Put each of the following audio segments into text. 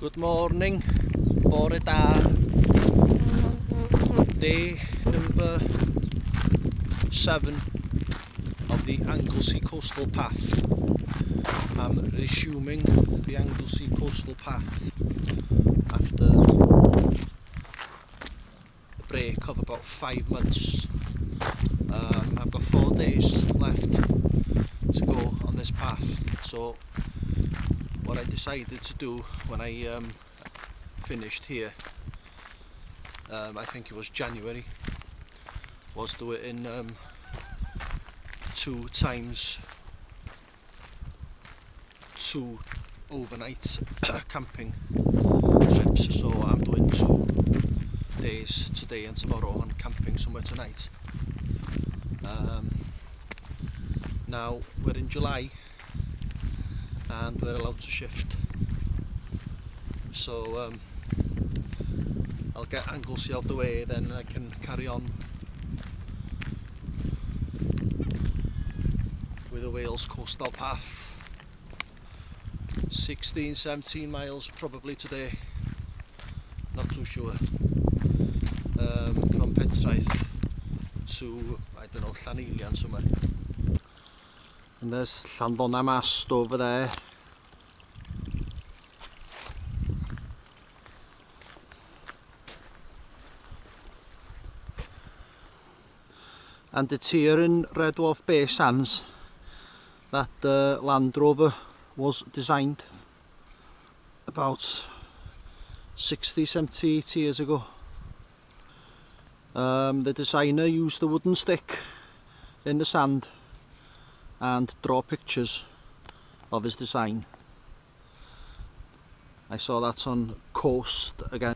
Good morning, bore da. Day number 7 of the Anglesey coastal path. I'm resuming the Anglesey coastal path after a break of about 5 months. I've got 4 days left to go on this path, so what I decided to do when I finished here, I think it was January, was do it in 2 times 2 overnight camping trips. So I'm doing 2 days today and tomorrow and camping somewhere tonight. Now we're in July and we're allowed to shift, so I'll get Anglesey out the way, then I can carry on with the Wales coastal path. 16-17 miles probably today, not too sure, from Pentraeth to, I don't know, Llanelian somewhere. And there's Llandonna Mast over there. And it's here in Red Dwarf Bay Sands that the Land Rover was designed about 60, 70, 80 years ago. The designer used a wooden stick in the sand and draw pictures of his design. I saw that on Coast again.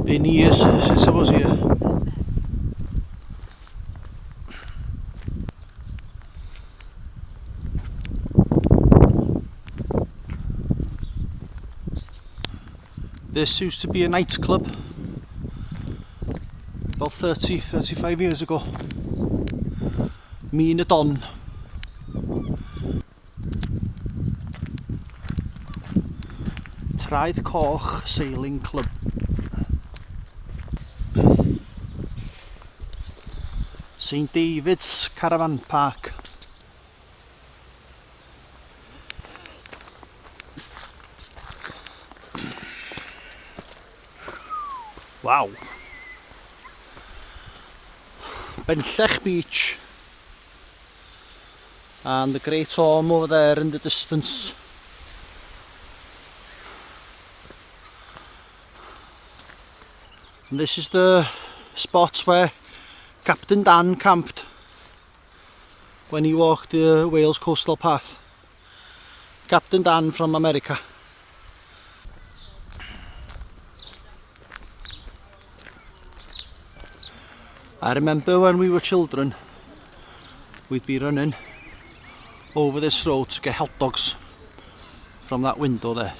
Been years since I was here. This used to be a nightclub about 35 years ago. Me and a Don. Traeth Coch Sailing Club. St David's Caravan Park. Wow. Benllech Beach. And the Great Orme over there in the distance. And this is the spot where Captain Dan camped when he walked the Wales coastal path. Captain Dan from America. I remember when we were children, we'd be running over this road to get hot dogs from that window there.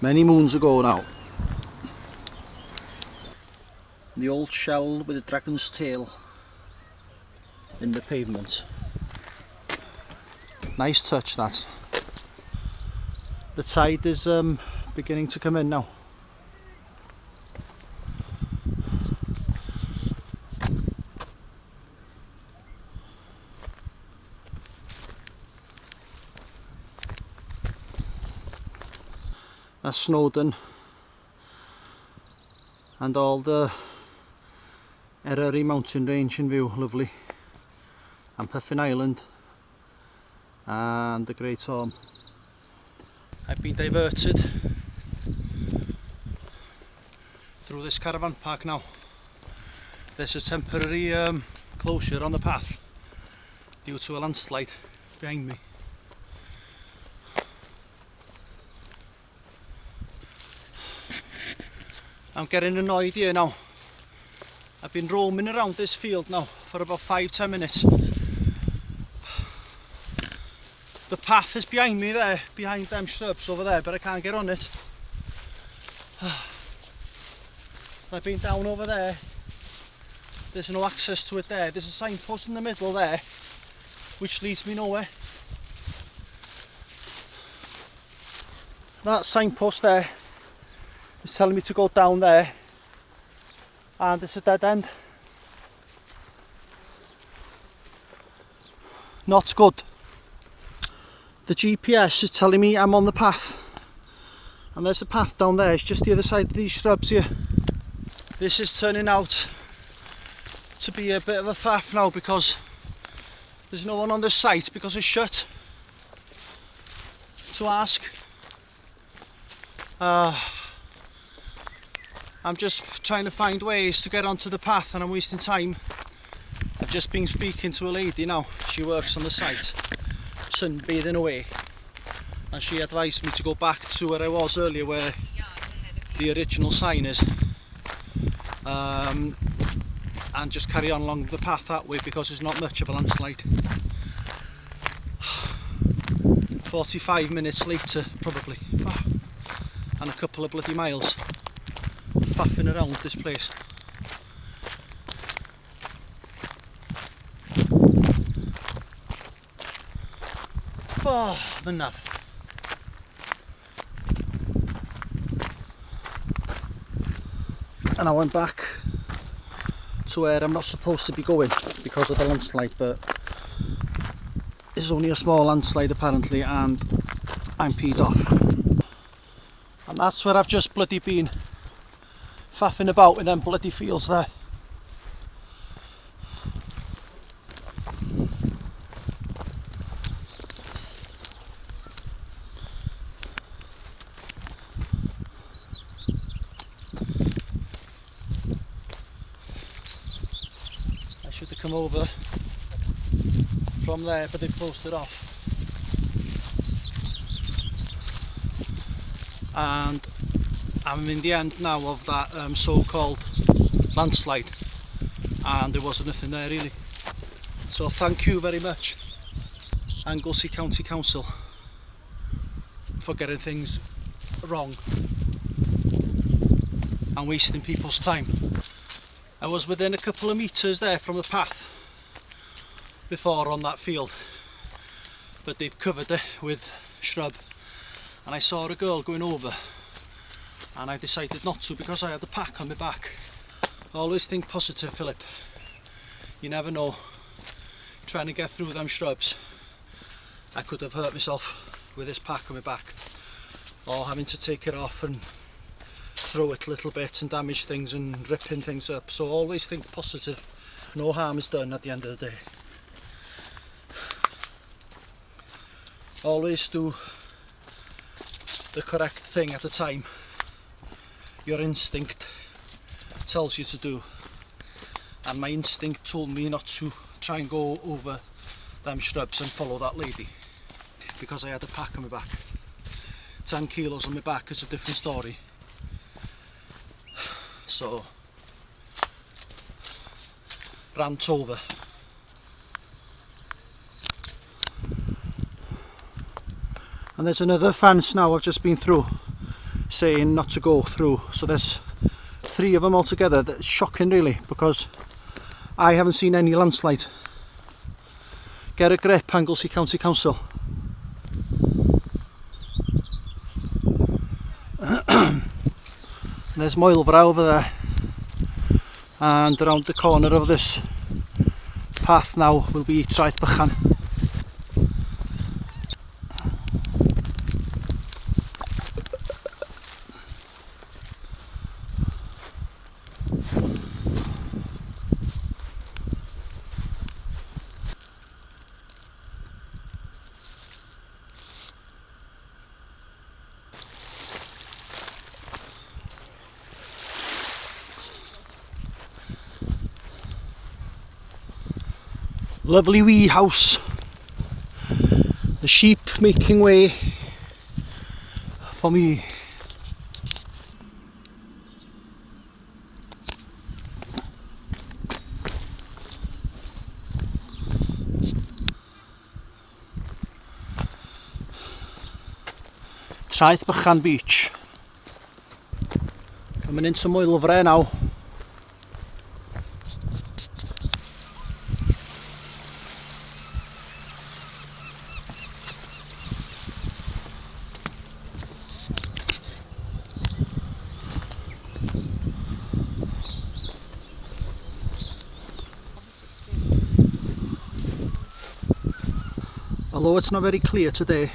Many moons ago now. The old shell with the dragon's tail in the pavement. Nice touch, that. The tide is beginning to come in now. That's Snowdon and all the Eryri mountain range in view, lovely, and Puffin Island and the Great Orme. I've been diverted through this caravan park now. There's a temporary closure on the path due to a landslide behind me. I'm getting annoyed here now. I've been roaming around this field now for about 5-10 minutes. The path is behind me there, behind them shrubs over there, but I can't get on it. I've been down over there. There's no access to it there. There's a signpost in the middle there, which leads me nowhere. That signpost there is telling me to go down there, and it's a dead end. Not good. The GPS is telling me I'm on the path, and there's a path down there. It's just the other side of these shrubs here. This is turning out to be a bit of a faff now because there's no one on the site because it's shut to ask. I'm just trying to find ways to get onto the path and I'm wasting time. I've just been speaking to a lady now. She works on the site, sunbathing away, and she advised me to go back to where I was earlier, where the original sign is, and just carry on along the path that way because there's not much of a landslide. 45 minutes later probably, and a couple of bloody miles faffing around this place. Oh, mynad. And I went back to where I'm not supposed to be going because of the landslide, but it's only a small landslide apparently, and I'm peed off. And that's where I've just bloody been faffing about in them bloody fields there. I should have come over from there, but they closed it off. And I'm in the end now of that so-called landslide, and there wasn't nothing there really. So thank you very much, Anglesey County Council, for getting things wrong and wasting people's time. I was within a couple of metres there from the path before on that field, but they've covered it with shrub, and I saw a girl going over and I decided not to because I had the pack on my back. Always think positive, Philip. You never know. Trying to get through them shrubs, I could have hurt myself with this pack on my back, or having to take it off and throw it a little bit and damage things and ripping things up. So always think positive. No harm is done at the end of the day. Always do the correct thing at the time your instinct tells you to do, and my instinct told me not to try and go over them shrubs and follow that lady because I had a pack on my back. 10 kilos on my back is a different story. So rant over. And there's another fence now I've just been through saying not to go through, so there's 3 of them altogether. That's shocking really, because I haven't seen any landslide. Get a grip, Anglesey County Council. There's Moyle Brow over there, and around the corner of this path now will be Traeth Bychan. Lovely wee house, the sheep making way for me. Traeth Bychan Beach. Coming into Moelfre now. Although it's not very clear today,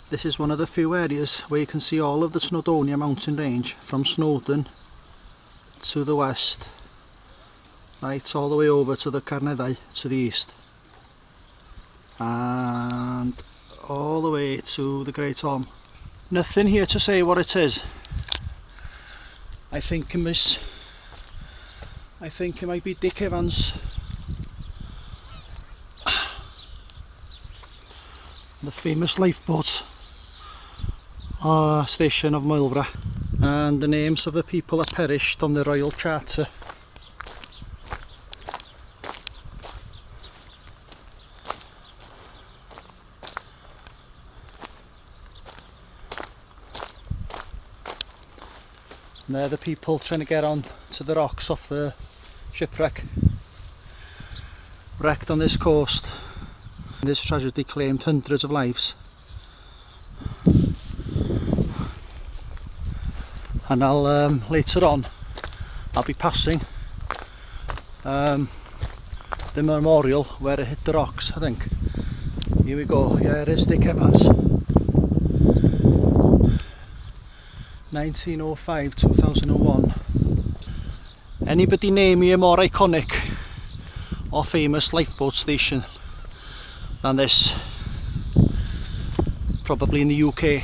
this is one of the few areas where you can see all of the Snowdonia mountain range from Snowdon to the west, right all the way over to the Carneddau to the east, and all the way to the Great Orme. Nothing here to say what it is. I think it might be Dick Evans, the famous lifeboat station of Moelfre, and the names of the people that perished on the Royal Charter. And they're the people trying to get on to the rocks off the shipwreck. Wrecked on this coast. This tragedy claimed hundreds of lives. And later on I'll be passing the memorial where it hit the rocks, I think. Here we go, yeah, it is Dick Evans. 1905-2001. Anybody name me a more iconic or famous lifeboat station than this? Probably in the UK.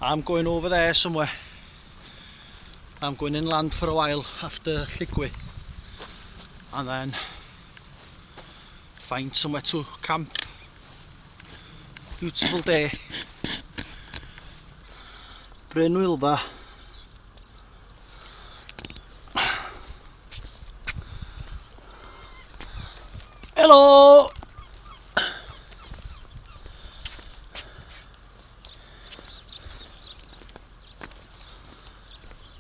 I'm going over there somewhere. I'm going inland for a while after Lligwy, and then find somewhere to camp. Beautiful day. Bryn Wylfa. Hello!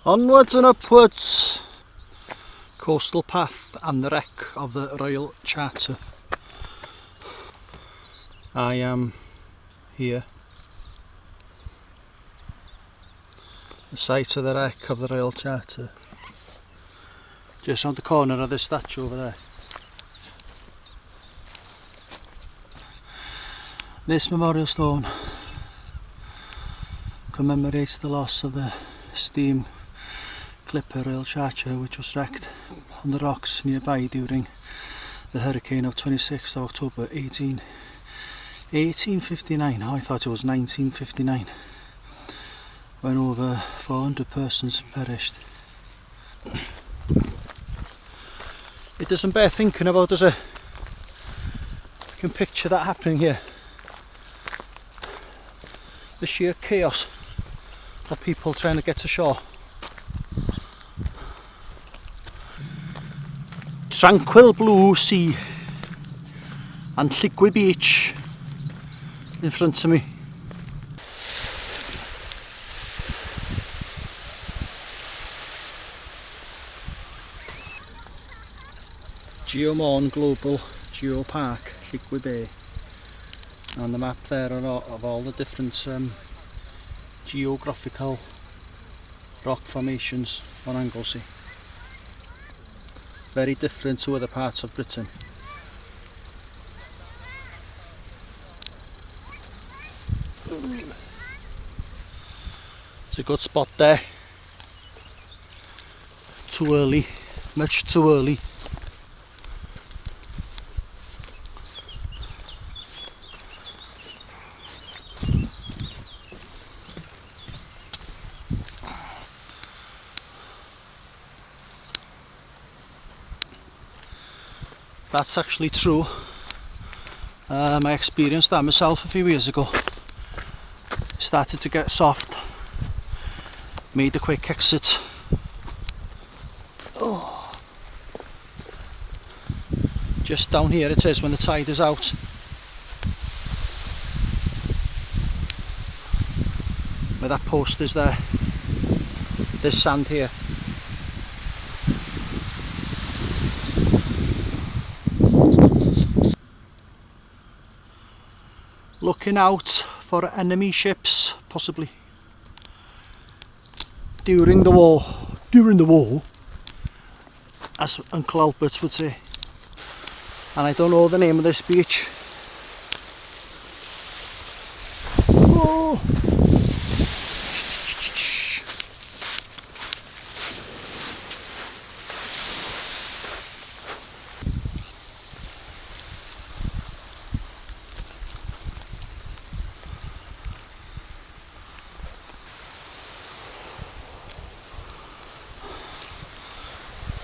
Onwards and upwards. Coastal path and the wreck of the Royal Charter. I am here. The site of the wreck of the Royal Charter. Just round the corner of this statue over there. This memorial stone commemorates the loss of the steam clipper Royal Charter, which was wrecked on the rocks nearby during the hurricane of 26th of October 1859. Oh, I thought it was 1959, when over 400 persons perished. It doesn't bear thinking about, does it? You can picture that happening here. The sheer chaos of people trying to get to shore. Tranquil blue sea and Lligwy Beach in front of me. Geomorn Global Geopark, Lligwy Bay, and the map there of all the different geographical rock formations on Anglesey. Very different to other parts of Britain. It's a good spot there. Too early, much too early. That's actually true. I experienced that myself a few years ago. Started to get soft, made a quick exit. Oh. Just down here it is when the tide is out. Where that post is there. There's sand here. Looking out for enemy ships, possibly. During the war, as Uncle Albert would say. And I don't know the name of this beach. Oh.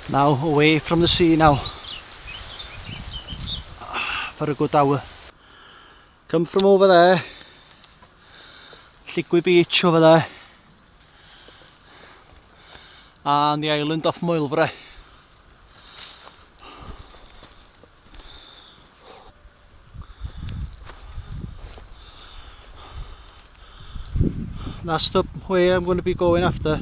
Now away from the sea now for a good hour. Come from over there, Lligwy Beach over there, and the island off Moelfre. That's the way I'm going to be going after.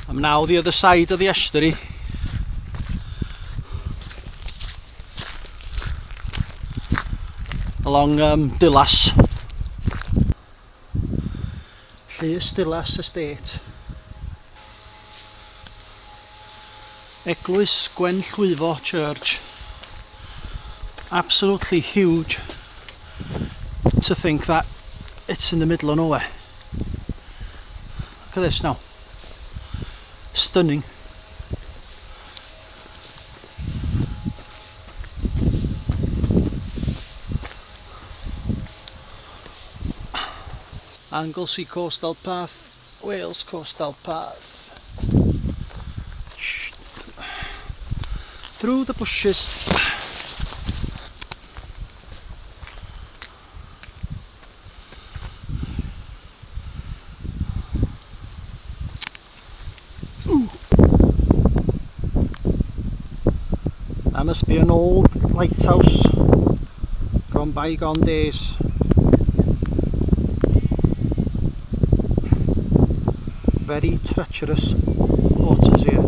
I'm now the other side of the estuary. Along Dillas. Dillas Estate. Eglwys Gwenllwyfo Church. Absolutely huge to think that it's in the middle of nowhere. Look at this now. Stunning. Anglesey Coastal Path, Wales Coastal Path. Through the bushes. That must be an old lighthouse from bygone days. Very treacherous waters here.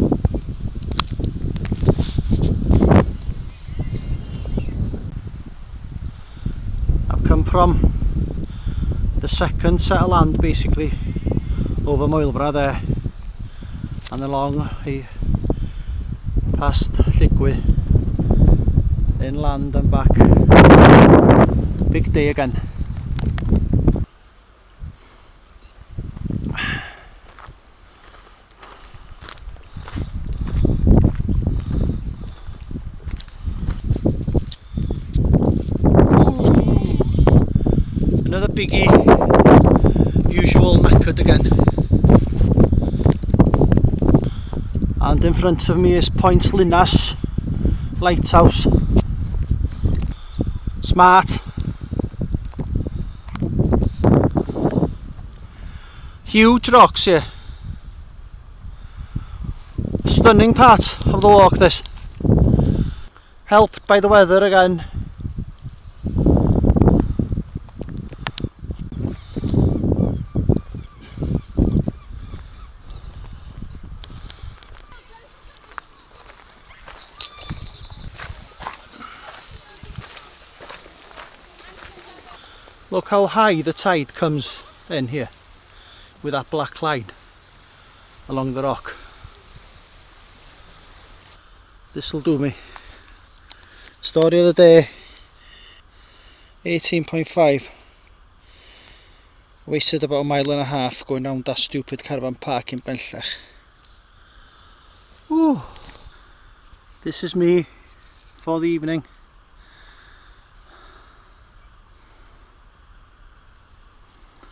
I've come from the second set of land basically over Moelfre there and along past Lligwy, inland and back. Big day again. Another biggie, usual knackered again. And in front of me is Point Linnas Lighthouse. Smart. Huge rocks here. Stunning part of the walk this. Helped by the weather again. Look how high the tide comes in here with that black line along the rock. This'll do me. Story of the day. 18.5. Wasted about a mile and a half going down that stupid caravan park in bellach. Ooh. This is me for the evening.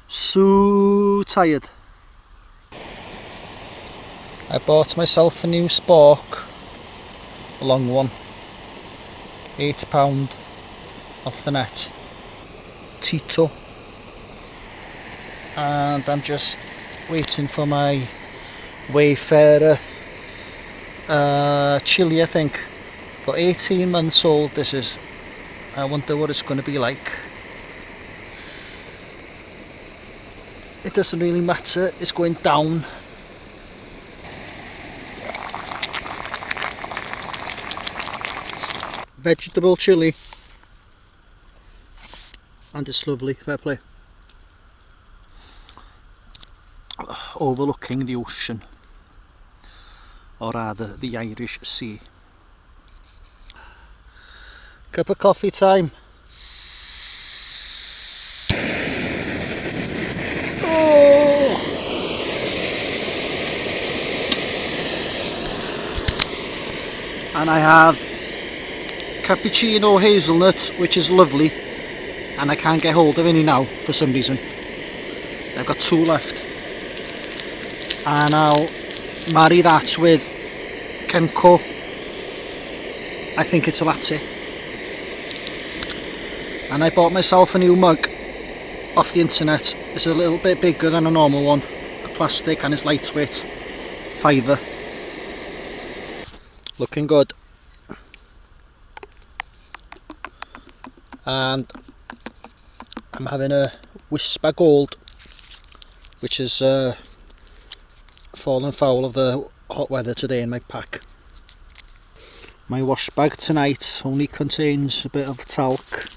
So tired. I bought myself a new spork, a long one, £8 off the net, Tito, and I'm just waiting for my Wayfarer chili, I think. For 18 months old this is. I wonder what it's going to be like. It doesn't really matter, it's going down. Vegetable chili, and it's lovely, fair play. Overlooking the ocean, or rather the Irish Sea. Cup of coffee time. Oh! And I have cappuccino hazelnut, which is lovely, and I can't get hold of any now for some reason. I've got 2 left, and I'll marry that with Kenko. I think it's a latte. And I bought myself a new mug off the internet. It's a little bit bigger than a normal one, a plastic, and it's lightweight, £5. Looking good. And I'm having a Whisper Gold, which is fallen foul of the hot weather today in my pack. My wash bag tonight only contains a bit of talc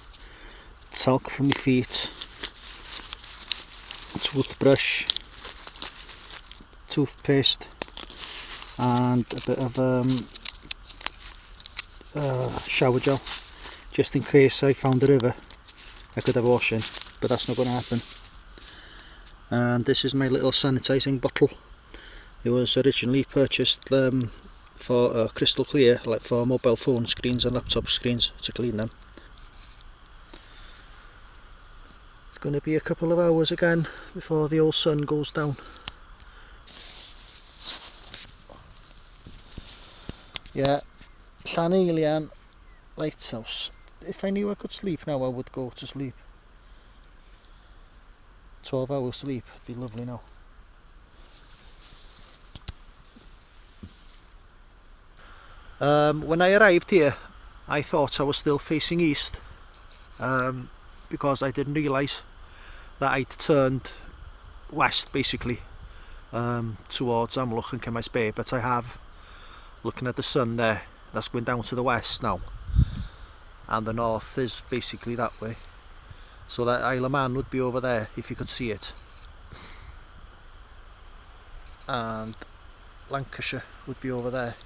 for my feet, a toothbrush, toothpaste, and a bit of shower gel, just in case I found a river I could have a wash in, but that's not going to happen. And this is my little sanitising bottle. It was originally purchased for crystal clear, like for mobile phone screens and laptop screens, to clean them. It's going to be a couple of hours again before the old sun goes down. Yeah, Llanelian Lighthouse. If I knew I could sleep now, I would go to sleep. 12 hours sleep would be lovely now. When I arrived here, I thought I was still facing east, because I didn't realise that I'd turned west basically, towards Amlwch and Cemmaes Bay, but I have. Looking at the sun there, that's going down to the west now, and the north is basically that way, so that Isle of Man would be over there if you could see it, and Lancashire would be over there.